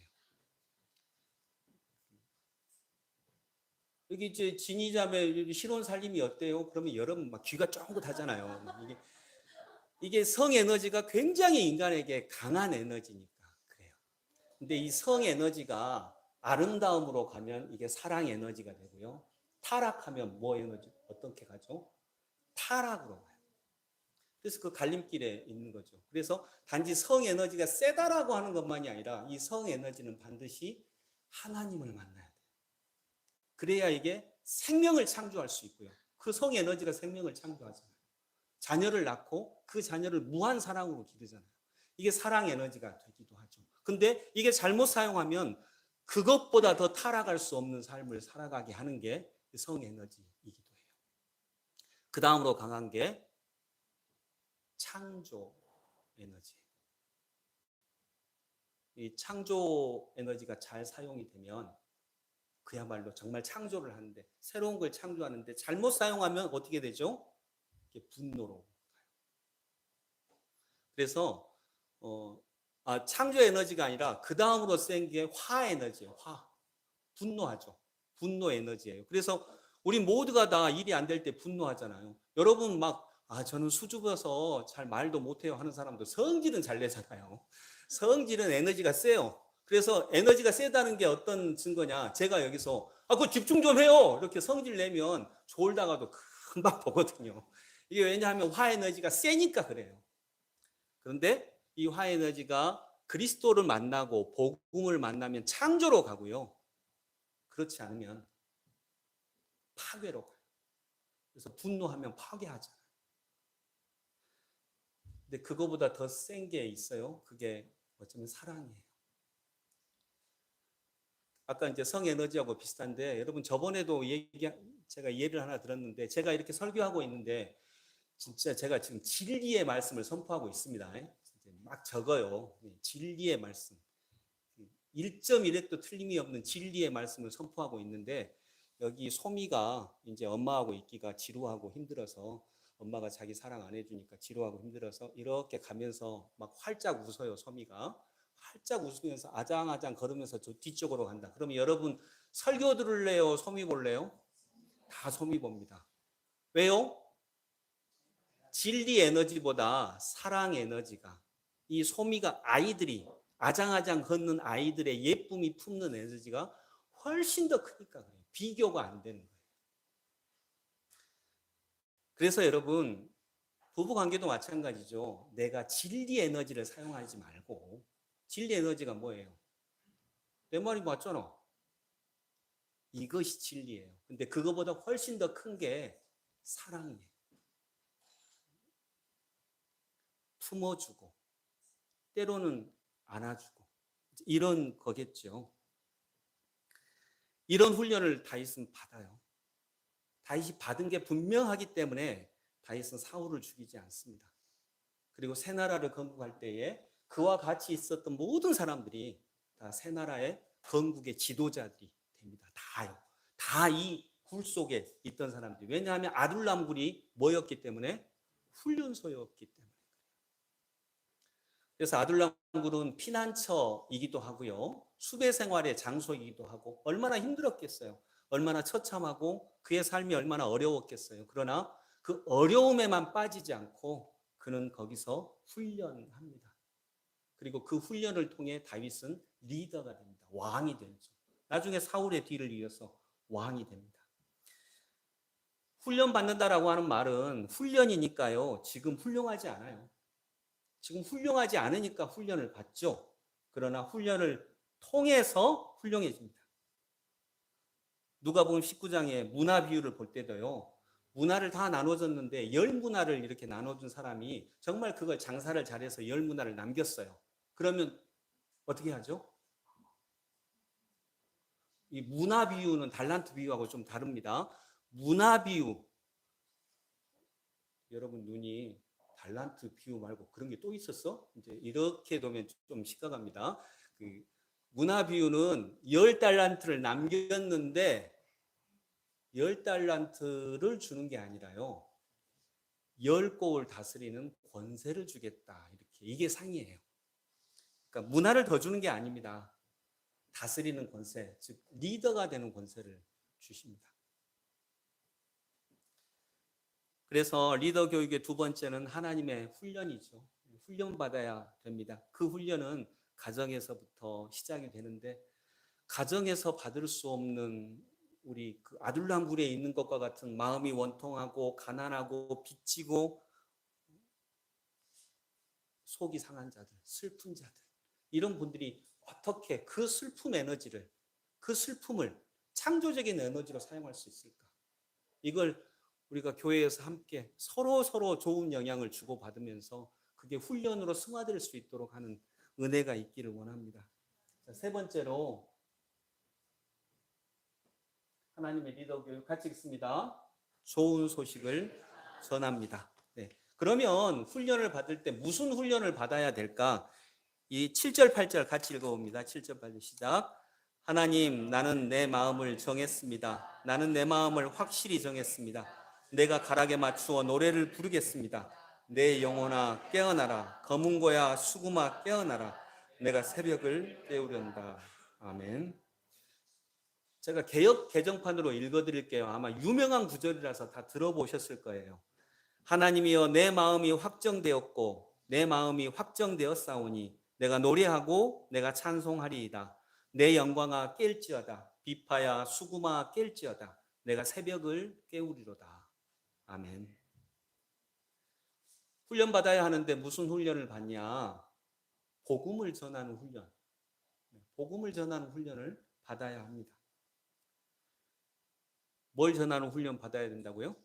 여기 이제 진이자매 신혼 살림이 어때요? 그러면 여러분 막 귀가 쫑긋하잖아요. 이게 성 에너지가 굉장히 인간에게 강한 에너지니까 그래요. 근데 이 성 에너지가 아름다움으로 가면 이게 사랑 에너지가 되고요. 타락하면 뭐 에너지 어떻게 가죠? 타락으로 가요. 그래서 그 갈림길에 있는 거죠. 그래서 단지 성 에너지가 세다라고 하는 것만이 아니라 이 성 에너지는 반드시 하나님을 만나야 돼요. 그래야 이게 생명을 창조할 수 있고요. 그 성 에너지가 생명을 창조하잖아요. 자녀를 낳고 그 자녀를 무한 사랑으로 기르잖아요. 이게 사랑 에너지가 되기도 하죠. 근데 이게 잘못 사용하면 그것보다 더 타락할 수 없는 삶을 살아가게 하는 게 성 에너지이기도 해요. 그 다음으로 강한 게 창조 에너지. 이 창조 에너지가 잘 사용이 되면 그야말로 정말 창조를 하는데, 새로운 걸 창조하는데 잘못 사용하면 어떻게 되죠? 이게 분노로 가요. 그래서 창조 에너지가 아니라 그 다음으로 센 게 화 에너지예요. 분노하죠. 분노 에너지예요. 그래서 우리 모두가 다 일이 안 될 때 분노하잖아요. 여러분 저는 수줍어서 잘 말도 못해요 하는 사람도 성질은 잘 내잖아요. 성질은 에너지가 세요. 그래서 에너지가 세다는 게 어떤 증거냐? 제가 여기서 그거 집중 좀 해요 이렇게 성질 내면 졸다가도 금방 보거든요. 이게 왜냐하면 화 에너지가 세니까 그래요. 그런데 이 화 에너지가 그리스도를 만나고 복음을 만나면 창조로 가고요. 그렇지 않으면 파괴로 가요. 그래서 분노하면 파괴하잖아요. 근데 그거보다 더 센 게 있어요. 그게 어쩌면 사랑이에요. 아까 이제 성에너지하고 비슷한데, 여러분 저번에도 제가 예를 하나 들었는데, 제가 이렇게 설교하고 있는데 진짜 제가 지금 진리의 말씀을 선포하고 있습니다. 막 적어요. 진리의 말씀. 1.1획도 틀림이 없는 진리의 말씀을 선포하고 있는데, 여기 소미가 이제 엄마하고 있기가 지루하고 힘들어서, 엄마가 자기 사랑 안 해주니까 지루하고 힘들어서 이렇게 가면서 막 활짝 웃어요. 소미가 활짝 웃으면서 아장아장 걸으면서 저 뒤쪽으로 간다. 그러면 여러분 설교 들을래요? 소미 볼래요? 다 소미 봅니다. 왜요? 진리 에너지보다 사랑 에너지가, 이 소미가 아이들이 아장아장 걷는 아이들의 예쁨이 품는 에너지가 훨씬 더 크니까 그래요. 비교가 안 되는 거예요. 그래서 여러분 부부 관계도 마찬가지죠. 내가 진리 에너지를 사용하지 말고, 진리 에너지가 뭐예요? 내 말이 맞잖아. 이것이 진리예요. 근데 그거보다 훨씬 더 큰 게 사랑이에요. 품어주고 때로는 안아주고 이런 거겠죠. 이런 훈련을 다윗은 받아요. 다윗이 받은 게 분명하기 때문에 다윗은 사울을 죽이지 않습니다. 그리고 새 나라를 건국할 때에 그와 같이 있었던 모든 사람들이 다 새 나라의 건국의 지도자들이 됩니다. 다요. 다 이 굴 속에 있던 사람들이. 왜냐하면 아둘람 굴이 뭐였기 때문에? 훈련소였기 때문에. 그래서 아둘람 굴은 피난처이기도 하고요. 수배 생활의 장소이기도 하고, 얼마나 힘들었겠어요. 얼마나 처참하고 그의 삶이 얼마나 어려웠겠어요. 그러나 그 어려움에만 빠지지 않고 그는 거기서 훈련합니다. 그리고 그 훈련을 통해 다윗은 리더가 됩니다. 왕이 되죠. 나중에 사울의 뒤를 이어서 왕이 됩니다. 훈련받는다라고 하는 말은 훈련이니까요. 지금 훌륭하지 않아요. 지금 훌륭하지 않으니까 훈련을 받죠. 그러나 훈련을 통해서 훌륭해집니다. 누가복음 19장에 문화 비유를 볼 때도요. 문화를 다 나눠줬는데 열 문화를 이렇게 나눠준 사람이 정말 그걸 장사를 잘해서 열 문화를 남겼어요. 그러면 어떻게 하죠? 이 문화 비유는 달란트 비유하고 좀 다릅니다. 문화 비유, 여러분 눈이 달란트 비유 말고 그런 게 또 있었어? 이제 이렇게 되면 좀 시각합니다. 그 문화 비유는 10달란트를 남겼는데 10달란트를 주는 게 아니라요. 10곡을 다스리는 권세를 주겠다. 이렇게. 이게 상이에요. 그러니까 문화를 더 주는 게 아닙니다. 다스리는 권세, 즉 리더가 되는 권세를 주십니다. 그래서 리더 교육의 두 번째는 하나님의 훈련이죠. 훈련받아야 됩니다. 그 훈련은 가정에서부터 시작이 되는데, 가정에서 받을 수 없는 우리 그 아둘람 굴에 있는 것과 같은 마음이 원통하고 가난하고 빚지고 속이 상한 자들, 슬픈 자들, 이런 분들이 어떻게 그 슬픔 에너지를, 그 슬픔을 창조적인 에너지로 사용할 수 있을까? 이걸 우리가 교회에서 함께 서로 좋은 영향을 주고받으면서 그게 훈련으로 승화될 수 있도록 하는 은혜가 있기를 원합니다. 자, 세 번째로 하나님의 리더 교육 같이 읽습니다. 좋은 소식을 전합니다. 네. 그러면 훈련을 받을 때 무슨 훈련을 받아야 될까? 이 7절, 8절 같이 읽어봅니다. 7절, 8절 시작. 하나님, 나는 내 마음을 정했습니다. 나는 내 마음을 확실히 정했습니다. 내가 가락에 맞추어 노래를 부르겠습니다. 내 영혼아 깨어나라. 검은고야 수구마 깨어나라. 내가 새벽을 깨우련다. 아멘. 제가 개역 개정판으로 읽어드릴게요. 아마 유명한 구절이라서 다 들어보셨을 거예요. 하나님이여 내 마음이 확정되었고 내 마음이 확정되었사오니 내가 노래하고 내가 찬송하리이다. 내 영광아 깰지어다. 비파야 수구마 깰지어다. 내가 새벽을 깨우리로다. 아멘. 훈련받아야 하는데 무슨 훈련을 받냐? 복음을 전하는 훈련, 복음을 전하는 훈련을 받아야 합니다. 뭘 전하는 훈련 받아야 된다고요?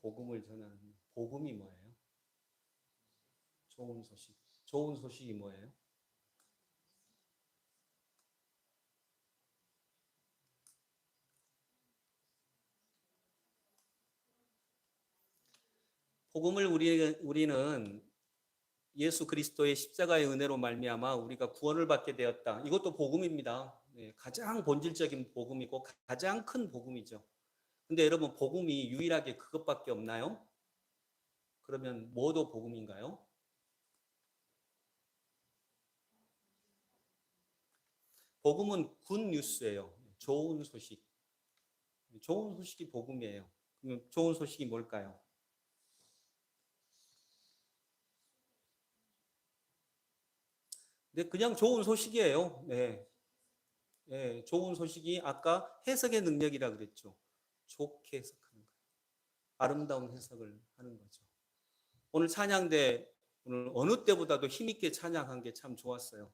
복음을 전하는 훈련. 복음이 뭐예요? 좋은 소식. 좋은 소식이 뭐예요? 복음을 우리는 예수 그리스도의 십자가의 은혜로 말미암아 우리가 구원을 받게 되었다. 이것도 복음입니다. 가장 본질적인 복음이고 가장 큰 복음이죠. 근데 여러분, 복음이 유일하게 그것밖에 없나요? 그러면 뭐도 복음인가요? 복음은 굿 뉴스예요. 좋은 소식. 좋은 소식이 복음이에요. 그럼 좋은 소식이 뭘까요? 근데 그냥 좋은 소식이에요. 네. 네, 좋은 소식이 아까 해석의 능력이라 그랬죠. 좋게 해석하는 거예요. 아름다운 해석을 하는 거죠. 오늘 찬양대 오늘 어느 때보다도 힘있게 찬양한 게 참 좋았어요.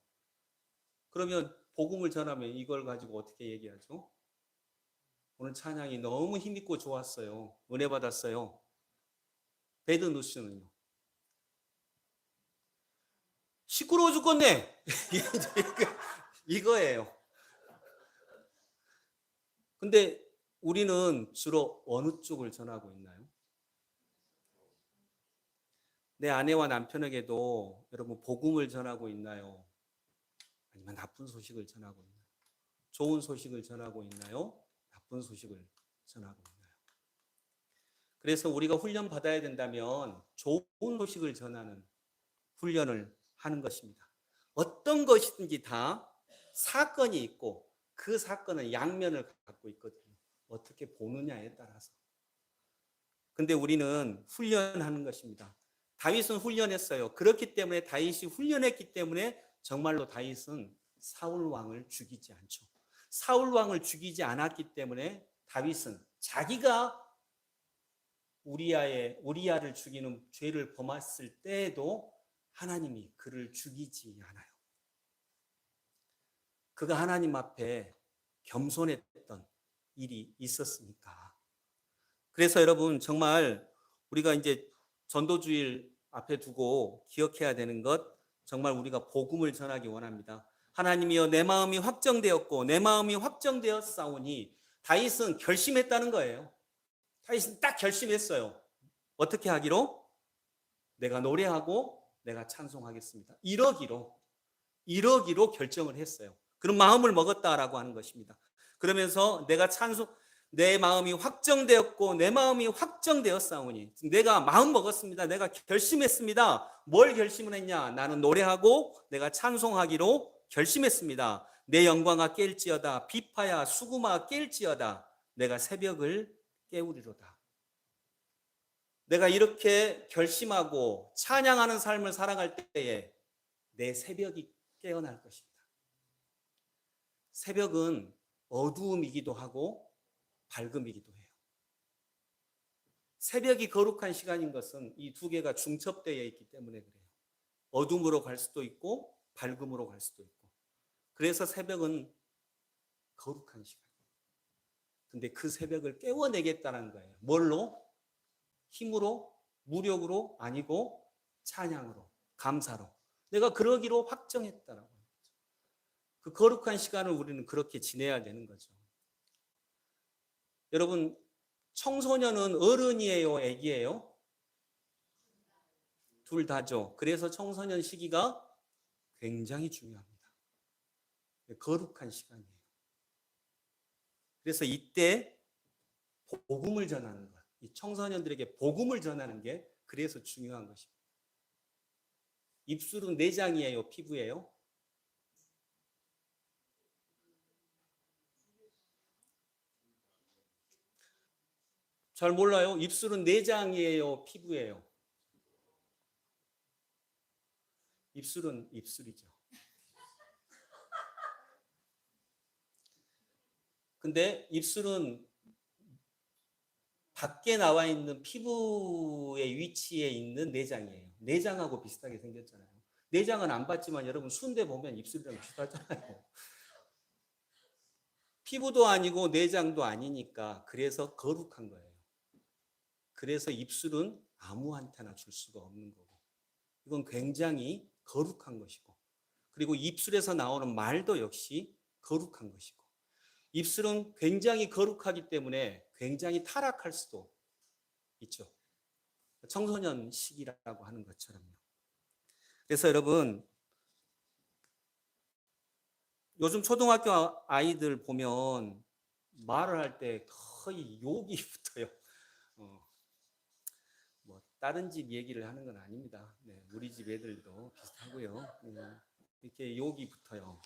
그러면 복음을 전하면 이걸 가지고 어떻게 얘기하죠? 오늘 찬양이 너무 힘있고 좋았어요. 은혜 받았어요. 배드 뉴스는요? 시끄러워 죽겠네. 이거예요. 근데 우리는 주로 어느 쪽을 전하고 있나요? 내 아내와 남편에게도 여러분 복음을 전하고 있나요? 아니면 나쁜 소식을 전하고 있나요? 좋은 소식을 전하고 있나요? 나쁜 소식을 전하고 있나요? 그래서 우리가 훈련 받아야 된다면 좋은 소식을 전하는 훈련을 하는 것입니다. 어떤 것이든지 다 사건이 있고 그 사건은 양면을 갖고 있거든요. 어떻게 보느냐에 따라서. 근데 우리는 훈련하는 것입니다. 다윗은 훈련했어요. 그렇기 때문에 다윗이 훈련했기 때문에 정말로 다윗은 사울 왕을 죽이지 않죠. 사울 왕을 죽이지 않았기 때문에 다윗은 자기가 우리야를 죽이는 죄를 범했을 때에도 하나님이 그를 죽이지 않아요. 그가 하나님 앞에 겸손했던 일이 있었으니까. 그래서 여러분 정말 우리가 이제 전도주일 앞에 두고 기억해야 되는 것, 정말 우리가 복음을 전하기 원합니다. 하나님이여 내 마음이 확정되었고 내 마음이 확정되었사오니 다윗은 결심했다는 거예요. 다윗은 딱 결심했어요. 어떻게 하기로? 내가 노래하고 내가 찬송하겠습니다. 이러기로 결정을 했어요. 그런 마음을 먹었다라고 하는 것입니다. 그러면서 내 마음이 확정되었고 내 마음이 확정되었사오니 내가 마음 먹었습니다. 내가 결심했습니다. 뭘 결심을 했냐? 나는 노래하고 내가 찬송하기로 결심했습니다. 내 영광아 깰지어다 비파야 수구마 깰지어다 내가 새벽을 깨우리로다. 내가 이렇게 결심하고 찬양하는 삶을 살아갈 때에 내 새벽이 깨어날 것입니다. 새벽은 어두움이기도 하고 밝음이기도 해요. 새벽이 거룩한 시간인 것은 이 두 개가 중첩되어 있기 때문에 그래요. 어둠으로 갈 수도 있고 밝음으로 갈 수도 있고. 그래서 새벽은 거룩한 시간. 근데 그 새벽을 깨워내겠다는 거예요. 뭘로? 힘으로? 무력으로? 아니고 찬양으로, 감사로. 내가 그러기로 확정했다라고 하는 거죠. 그 거룩한 시간을 우리는 그렇게 지내야 되는 거죠. 여러분, 청소년은 어른이에요, 애기예요? 둘 다죠. 그래서 청소년 시기가 굉장히 중요합니다. 거룩한 시간이에요. 그래서 이때 복음을 전하는 것, 이 청소년들에게 복음을 전하는 게 그래서 중요한 것입니다. 입술은 내장이에요, 피부예요? 잘 몰라요. 입술은 내장이에요, 피부예요? 입술은 입술이죠. 근데 입술은 밖에 나와 있는 피부의 위치에 있는 내장이에요. 내장하고 비슷하게 생겼잖아요. 내장은 안 봤지만 여러분 순대 보면 입술이랑 비슷하잖아요. 피부도 아니고 내장도 아니니까 그래서 거룩한 거예요. 그래서 입술은 아무한테나 줄 수가 없는 거고 이건 굉장히 거룩한 것이고 그리고 입술에서 나오는 말도 역시 거룩한 것이고 입술은 굉장히 거룩하기 때문에 굉장히 타락할 수도 있죠. 청소년 시기라고 하는 것처럼요. 그래서 여러분 요즘 초등학교 아이들 보면 말을 할 때 거의 욕이 붙어요. 뭐 다른 집 얘기를 하는 건 아닙니다. 네, 우리 집 애들도 비슷하고요. 이렇게 욕이 붙어요.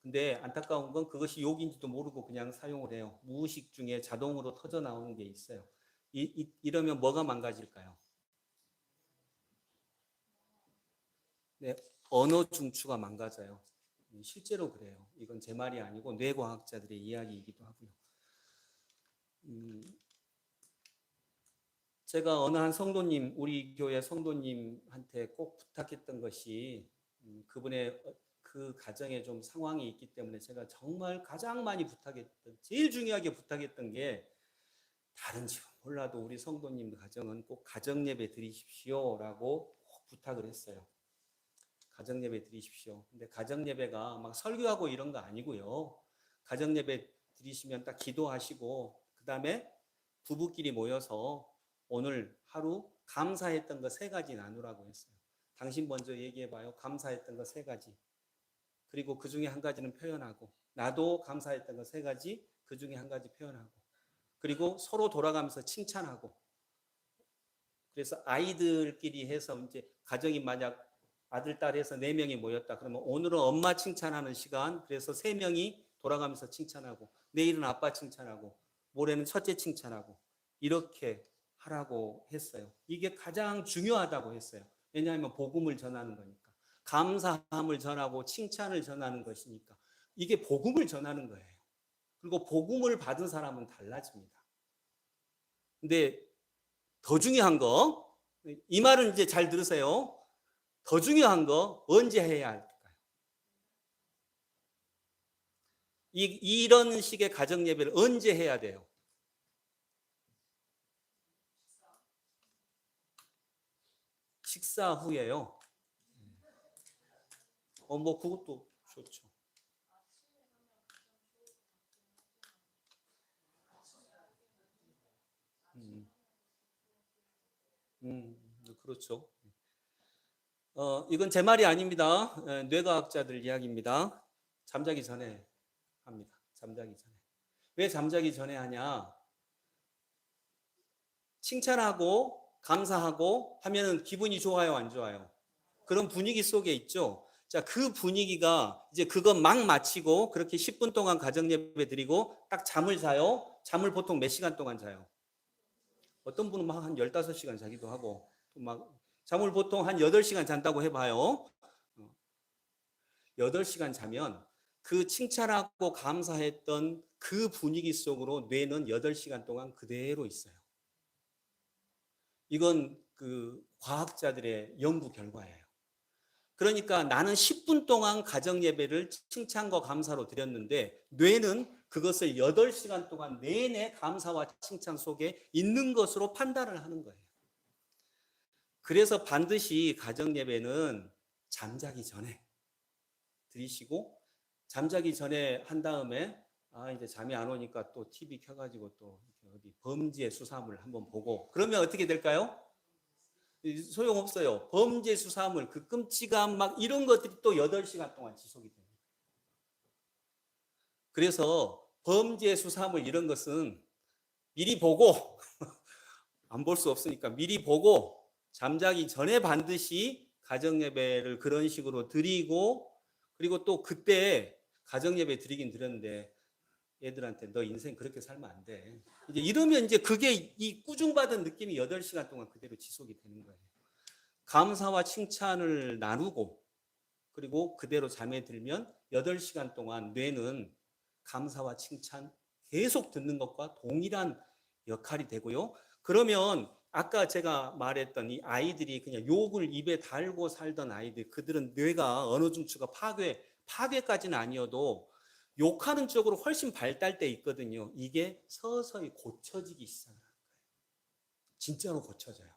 근데 안타까운 건 그것이 욕인지도 모르고 그냥 사용을 해요. 무의식 중에 자동으로 터져 나오는 게 있어요. 이러면 뭐가 망가질까요? 네, 언어 중추가 망가져요. 실제로 그래요. 이건 제 말이 아니고 뇌과학자들의 이야기이기도 하고요. 제가 어느 한 성도님, 우리 교회 성도님한테 꼭 부탁했던 것이 그분의 그 가정에 좀 상황이 있기 때문에 제가 정말 가장 많이 부탁했던, 제일 중요하게 부탁했던 게 다른 집은 몰라도 우리 성도님 가정은 꼭 가정예배 드리십시오라고 꼭 부탁을 했어요. 가정예배 드리십시오. 근데 가정예배가 막 설교하고 이런 거 아니고요. 가정예배 드리시면 딱 기도하시고 그 다음에 부부끼리 모여서 오늘 하루 감사했던 거 3가지 나누라고 했어요. 당신 먼저 얘기해봐요. 감사했던 거 3가지. 그리고 그 중에 1가지는 표현하고 나도 감사했던 거 3가지 그 중에 1가지 표현하고 그리고 서로 돌아가면서 칭찬하고 그래서 아이들끼리 해서 이제 가정이 만약 아들, 딸 해서 4명이 모였다. 그러면 오늘은 엄마 칭찬하는 시간. 그래서 3명이 돌아가면서 칭찬하고 내일은 아빠 칭찬하고 모레는 첫째 칭찬하고 이렇게 하라고 했어요. 이게 가장 중요하다고 했어요. 왜냐하면 복음을 전하는 거니까. 감사함을 전하고 칭찬을 전하는 것이니까. 이게 복음을 전하는 거예요. 그리고 복음을 받은 사람은 달라집니다. 근데 더 중요한 거, 이 말은 이제 잘 들으세요. 더 중요한 거 언제 해야 할까요? 이런 식의 가정 예배를 언제 해야 돼요? 식사 후에요. 뭐 그것도 좋죠. 그렇죠. 이건 제 말이 아닙니다. 뇌과학자들 이야기입니다. 잠자기 전에 합니다. 잠자기 전에. 왜 잠자기 전에 하냐? 칭찬하고 감사하고 하면은 기분이 좋아요, 안 좋아요? 그런 분위기 속에 있죠. 자, 그 분위기가 이제 그거 막 마치고 그렇게 10분 동안 가정 예배 드리고 딱 잠을 자요. 잠을 보통 몇 시간 동안 자요? 어떤 분은 막 한 15시간 자기도 하고 막 잠을 보통 한 8시간 잔다고 해봐요. 8시간 자면 그 칭찬하고 감사했던 그 분위기 속으로 뇌는 8시간 동안 그대로 있어요. 이건 그 과학자들의 연구 결과예요. 그러니까 나는 10분 동안 가정 예배를 칭찬과 감사로 드렸는데 뇌는 그것을 8시간 동안 내내 감사와 칭찬 속에 있는 것으로 판단을 하는 거예요. 그래서 반드시 가정 예배는 잠자기 전에 드리시고 잠자기 전에 한 다음에 이제 잠이 안 오니까 또 TV 켜가지고 또 어디 범죄 수사물 한번 보고 그러면 어떻게 될까요? 소용없어요. 범죄 수사물 그 끔찍한 막 이런 것들이 또 8시간 동안 지속이 됩니다. 그래서 범죄 수사물 이런 것은 미리 보고 안 볼 수 없으니까 미리 보고 잠자기 전에 반드시 가정예배를 그런 식으로 드리고 그리고 또 그때 가정예배 드리긴 드렸는데 애들한테 너 인생 그렇게 살면 안 돼. 이제 이러면 이제 그게 이 꾸중받은 느낌이 8시간 동안 그대로 지속이 되는 거예요. 감사와 칭찬을 나누고 그리고 그대로 잠에 들면 8시간 동안 뇌는 감사와 칭찬 계속 듣는 것과 동일한 역할이 되고요. 그러면 아까 제가 말했던 이 아이들이 그냥 욕을 입에 달고 살던 아이들, 그들은 뇌가 언어 중추가 파괴까지는 아니어도 욕하는 쪽으로 훨씬 발달돼 있거든요. 이게 서서히 고쳐지기 시작해요. 진짜로 고쳐져요.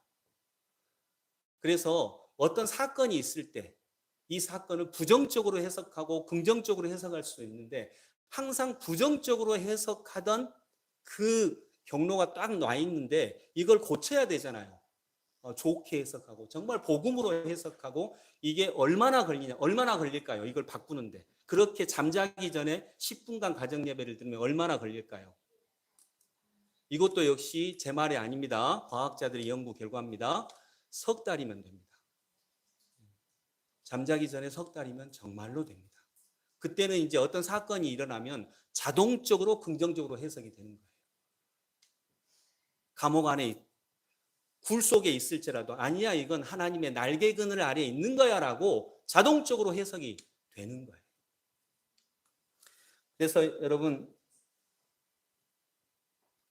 그래서 어떤 사건이 있을 때 이 사건을 부정적으로 해석하고 긍정적으로 해석할 수 있는데, 항상 부정적으로 해석하던 그 경로가 딱 놔 있는데 이걸 고쳐야 되잖아요. 좋게 해석하고 정말 복음으로 해석하고, 이게 얼마나 걸릴까요? 이걸 바꾸는데. 그렇게 잠자기 전에 10분간 가정 예배를 드리면 얼마나 걸릴까요? 이것도 역시 제 말이 아닙니다. 과학자들의 연구 결과입니다. 석 달이면 됩니다. 잠자기 전에 석 달이면 정말로 됩니다. 그때는 이제 어떤 사건이 일어나면 자동적으로 긍정적으로 해석이 되는 거예요. 감옥 안에, 굴 속에 있을지라도 아니야, 이건 하나님의 날개 그늘 아래에 있는 거야 라고 자동적으로 해석이 되는 거예요. 그래서 여러분,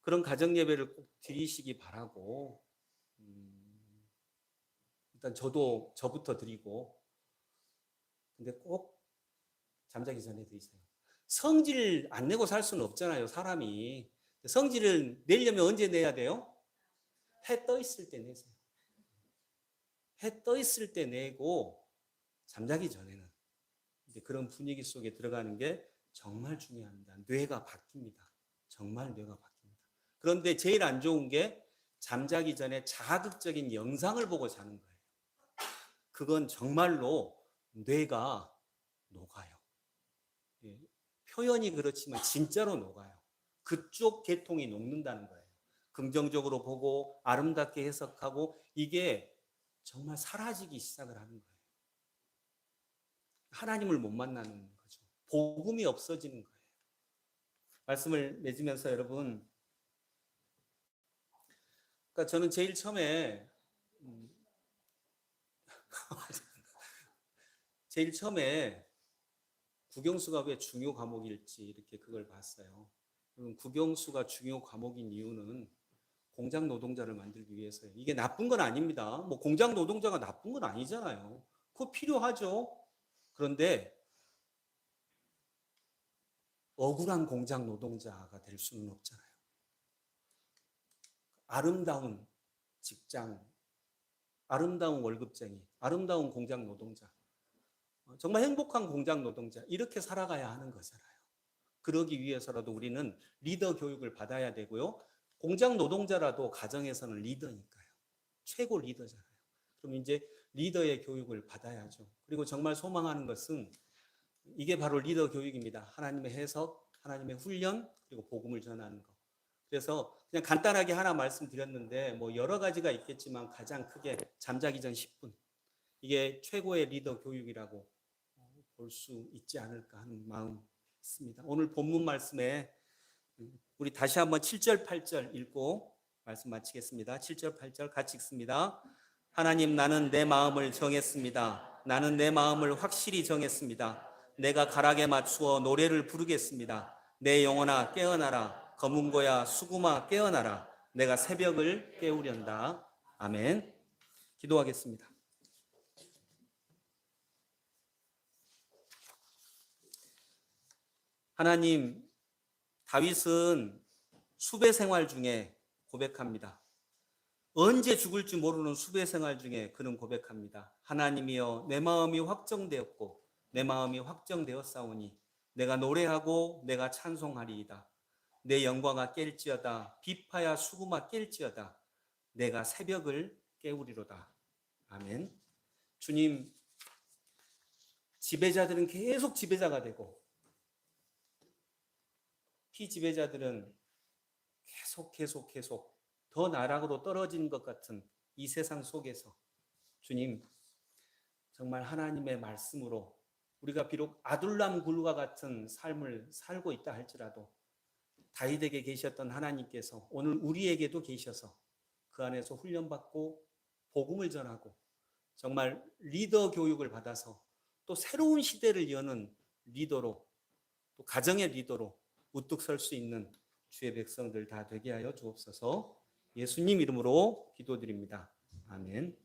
그런 가정 예배를 꼭 드리시기 바라고, 일단 저부터 드리고, 근데 꼭 잠자기 전에 드리세요. 성질 안 내고 살 수는 없잖아요, 사람이. 성질을 내려면 언제 내야 돼요? 해 떠 있을 때 내세요. 해 떠 있을 때 내고, 잠자기 전에는 이제 그런 분위기 속에 들어가는 게 정말 중요합니다. 뇌가 바뀝니다. 정말 뇌가 바뀝니다. 그런데 제일 안 좋은 게 잠자기 전에 자극적인 영상을 보고 자는 거예요. 그건 정말로 뇌가 녹아요. 예, 표현이 그렇지만 진짜로 녹아요. 그쪽 계통이 녹는다는 거예요. 긍정적으로 보고 아름답게 해석하고, 이게 정말 사라지기 시작을 하는 거예요. 하나님을 못 만나는 거죠. 복음이 없어지는 거예요. 말씀을 맺으면서 여러분, 그러니까 저는 제일 처음에 국영수가 왜 중요 과목일지 이렇게 그걸 봤어요. 국영수가 중요 과목인 이유는 공장 노동자를 만들기 위해서요. 이게 나쁜 건 아닙니다. 뭐 공장 노동자가 나쁜 건 아니잖아요. 그거 필요하죠. 그런데 억울한 공장 노동자가 될 수는 없잖아요. 아름다운 직장, 아름다운 월급쟁이, 아름다운 공장 노동자, 정말 행복한 공장 노동자, 이렇게 살아가야 하는 거잖아요. 그러기 위해서라도 우리는 리더 교육을 받아야 되고요. 공장 노동자라도 가정에서는 리더니까요. 최고 리더잖아요. 그럼 이제 리더의 교육을 받아야죠. 그리고 정말 소망하는 것은 이게 바로 리더 교육입니다. 하나님의 해석, 하나님의 훈련, 그리고 복음을 전하는 것. 그래서 그냥 간단하게 하나 말씀드렸는데, 뭐 여러 가지가 있겠지만 가장 크게 잠자기 전 10분. 이게 최고의 리더 교육이라고 볼 수 있지 않을까 하는 마음 있습니다. 오늘 본문 말씀에 우리 다시 한번 7절 8절 읽고 말씀 마치겠습니다. 7절 8절 같이 읽습니다. 하나님, 나는 내 마음을 정했습니다. 나는 내 마음을 확실히 정했습니다. 내가 가락에 맞추어 노래를 부르겠습니다. 내 영혼아 깨어나라. 검은고야 수구마 깨어나라. 내가 새벽을 깨우련다. 아멘. 기도하겠습니다. 하나님, 다윗은 수배 생활 중에 고백합니다. 언제 죽을지 모르는 수배 생활 중에 그는 고백합니다. 하나님이여, 내 마음이 확정되었고 내 마음이 확정되었사오니 내가 노래하고 내가 찬송하리이다. 내 영광아 깰지어다. 비파야 수구마 깰지어다. 내가 새벽을 깨우리로다. 아멘. 주님, 지배자들은 계속 지배자가 되고 피지배자들은 계속 더 나락으로 떨어지는 것 같은 이 세상 속에서 주님, 정말 하나님의 말씀으로 우리가 비록 아둘람 굴과 같은 삶을 살고 있다 할지라도 다윗에게 계셨던 하나님께서 오늘 우리에게도 계셔서 그 안에서 훈련받고 복음을 전하고 정말 리더 교육을 받아서 또 새로운 시대를 여는 리더로, 또 가정의 리더로 우뚝 설 수 있는 주의 백성들 다 되게 하여 주옵소서. 예수님 이름으로 기도드립니다. 아멘.